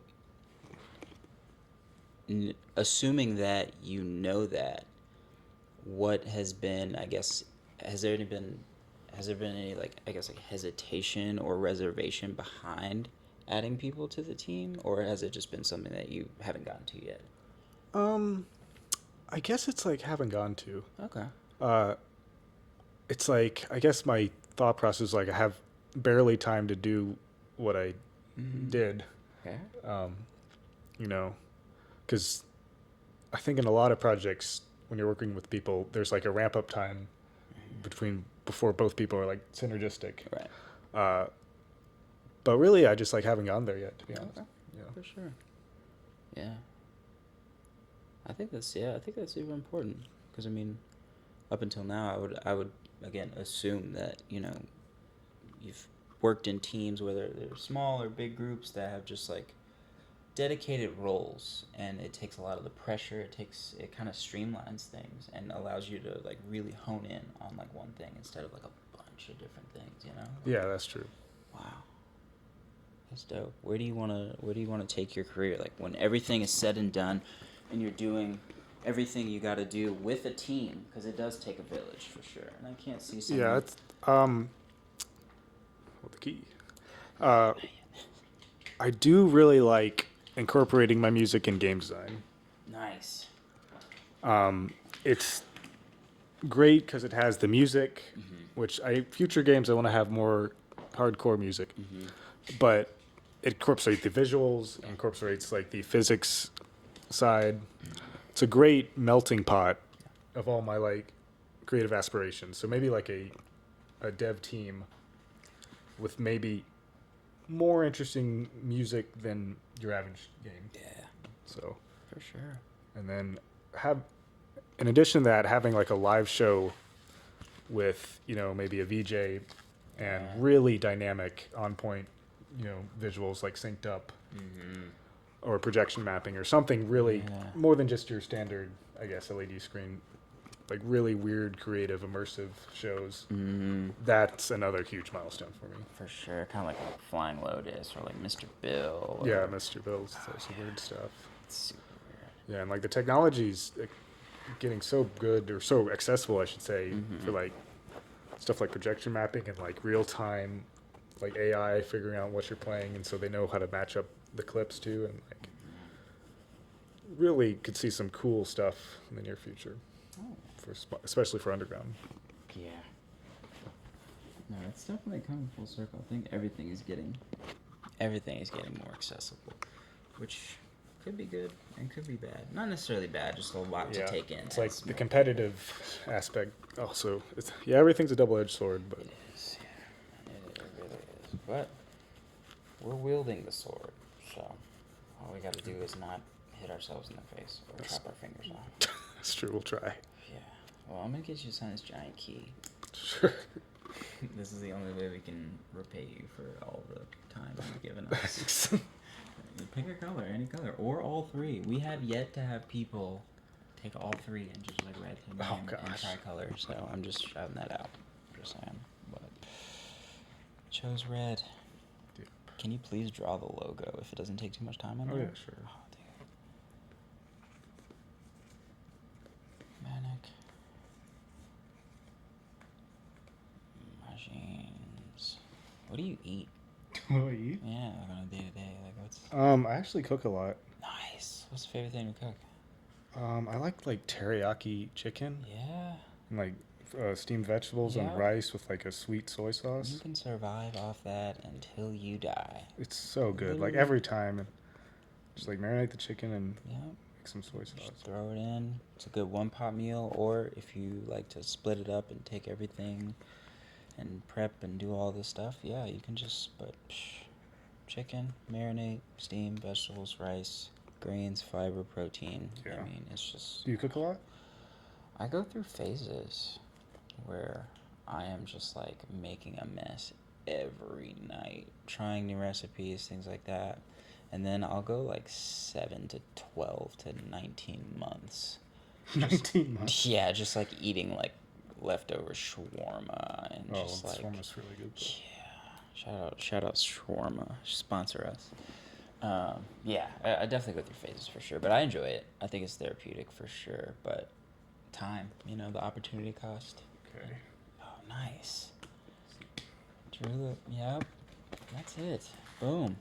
S1: assuming that you know that, what has been, I guess, has there been any, like, I guess, like, hesitation or reservation behind adding people to the team, or has it just been something that you haven't gotten to yet?
S2: I guess it's like haven't gone to.
S1: Okay.
S2: It's like, I guess my thought process is like I have barely time to do what I did.
S1: Okay.
S2: You know, because I think in a lot of projects, when you're working with people, there's like a ramp up time before both people are like synergistic.
S1: Right.
S2: But really, I just like haven't gone there yet, to be honest.
S1: Okay.
S2: Yeah.
S1: For sure. Yeah. I think that's super important, because I mean, up until now, I would again assume that, you know, you've worked in teams, whether they're small or big groups, that have just like dedicated roles, and it takes a lot of the pressure. It kind of streamlines things and allows you to like really hone in on like one thing instead of like a bunch of different things, you know?
S2: Yeah, that's true.
S1: Wow. That's dope. Where do you want to take your career? Like, when everything is said and done and you're doing everything you got to do with a team, because it does take a village for sure. And I can't see someone...
S2: Yeah, it's hold the key. I do really like incorporating my music in game design.
S1: Nice.
S2: It's great because it has the music, which future games I want to have more hardcore music, but it incorporates the visuals, incorporates like the physics side. It's a great melting pot of all my like creative aspirations. So maybe like a dev team with maybe more interesting music than your average game.
S1: Yeah.
S2: So
S1: For sure.
S2: and then in addition to that, having like a live show with, you know, maybe a VJ and really dynamic, on point, you know, visuals like synced up, or projection mapping or something really more than just your standard, I guess, LED screen, like really weird, creative, immersive shows. That's another huge milestone for me.
S1: For sure. Kind of like Flying Lotus or like Mr. Bill. Or...
S2: Yeah, Mr. Bill's some weird stuff.
S1: It's super weird.
S2: Yeah, and like the technology's getting so good, or so accessible, I should say, for like stuff like projection mapping and like real time, like AI figuring out what you're playing, and so they know how to match up the clips too, and like really could see some cool stuff in the near future, especially for underground.
S1: Yeah. No, it's definitely coming full circle. I think everything is getting more accessible, which could be good and could be bad. Not necessarily bad, just a lot to take in.
S2: It's like the competitive aspect. Also, everything's a double-edged sword, but
S1: It is, yeah. It really is. But we're wielding the sword, so all we got to do is not hit ourselves in the face or chop our fingers off.
S2: That's true. We'll try.
S1: Yeah. Well, I'm gonna get you this giant key.
S2: Sure.
S1: This is the only way we can repay you for all the time you've given us. Pick a color, any color, or all three. We have yet to have people take all three and just like red and tricolor. So I'm just shouting that out. Just saying. But chose red.
S2: Dude.
S1: Can you please draw the logo if it doesn't take too much time on
S2: Oh,
S1: there?
S2: yeah, sure.
S1: Oh, dude. Manic. Machines. What do you eat?
S2: What do I eat?
S1: Yeah, like on a day to day. Like what's
S2: I actually cook a lot.
S1: nice? What's the favorite thing to cook?
S2: I like teriyaki chicken
S1: Yeah.
S2: and like steamed vegetables and
S1: Yeah.
S2: rice with like a sweet soy
S1: You
S2: sauce.
S1: can survive off that until you die.
S2: It's so good. Like
S1: Literally.
S2: every time, just like marinate the chicken and
S1: Yeah.
S2: make some soy sauce.
S1: Just throw it in. It's a good one pot meal, or if you like to split it up and take everything and prep and do all this stuff, yeah, you can just chicken, marinate, steam, vegetables, rice, grains, fiber, protein.
S2: Yeah.
S1: I mean, it's just.
S2: Do you cook a lot?
S1: I go through phases where I am just like making a mess every night, trying new recipes, things like that. And then I'll go like 7 to 12 to 19 months.
S2: 19 months.
S1: Yeah, just like eating like leftover shawarma and
S2: Oh,
S1: just like
S2: shawarma's really good.
S1: yeah. Shout out shawarma, sponsor us. Yeah, I definitely go through phases for sure, but I enjoy it. I think it's therapeutic for sure, but time, the opportunity cost.
S2: Okay.
S1: Oh, nice. Drew the, yep, that's it. Boom.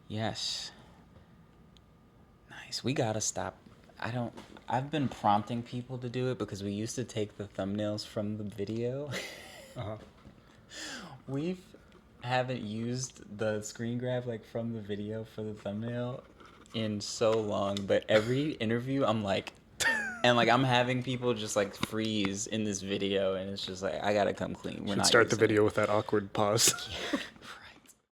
S1: Yes. Nice. We gotta stop. I've been prompting people to do it because we used to take the thumbnails from the video.
S2: Uh-huh.
S1: We haven't used the screen grab like from the video for the thumbnail in so long, but every interview I'm like, and like I'm having people just like freeze in this video, and it's just like I gotta come clean. We're
S2: Should
S1: not
S2: start the
S1: using it.
S2: video with that awkward pause.